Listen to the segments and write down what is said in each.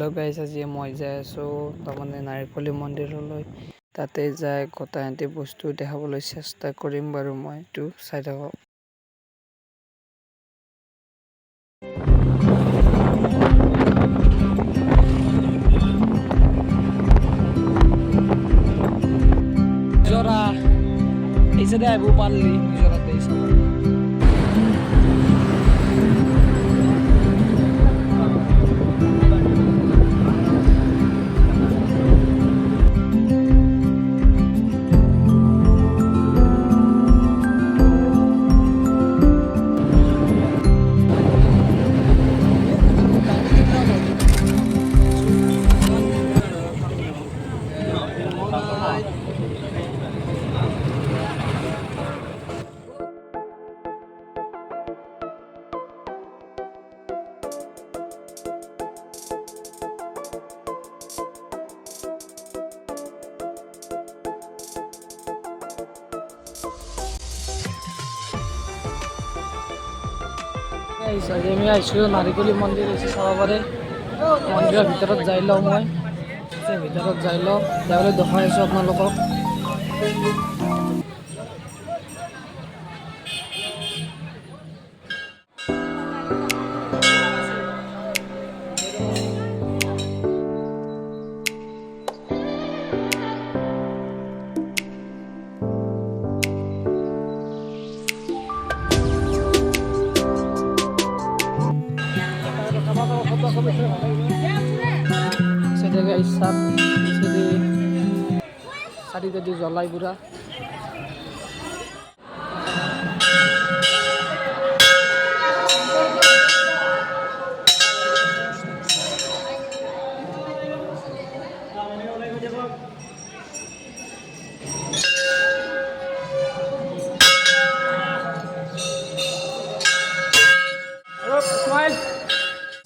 Hello' guys, আজি মই যাই আছোঁ তাৰমানে নাৰিকলী মন্দিৰলৈ। তাতে যাই গোটাহেঁতি বস্তু দেখাবলৈ চেষ্টা কৰিম বাৰু। মই এইটো চাই থাকক। নিজৰা এই চাইডে আহিব পাৰিলি নিজৰাতে চাব। আমি আহিছোঁ নাৰিকলী মন্দিৰ হৈছে চাব পাৰে। মন্দিৰৰ ভিতৰত যাই লওঁ, মই ভিতৰত যাই লওঁ, যাবলৈ দেখাই আছোঁ আপোনালোকক। চাৰিটা দি জ্বলাই পুৰা।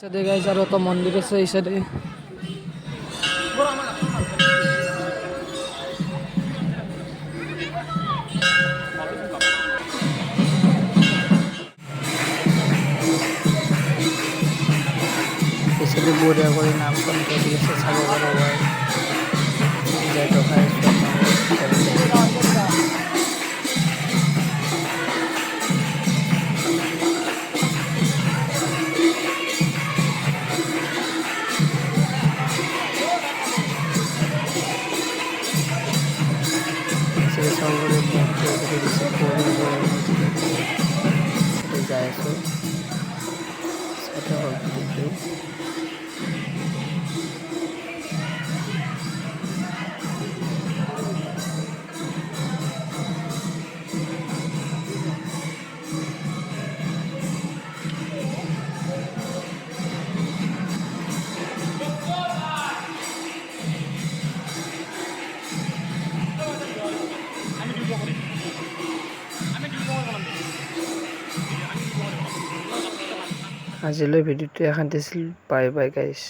সাইডে গাইজ আৰু এটা মন্দিৰ আছে এই সাইডে। এইসাইডে বঢ়িয়া কৰি নামখন কৰি আছে, চাব পাৰে। যাই দেখাই আছোঁ। যাই আছোঁ আজিলৈ ভিডিঅ'টো এখান দিছিল। বাই বাই গাইছ।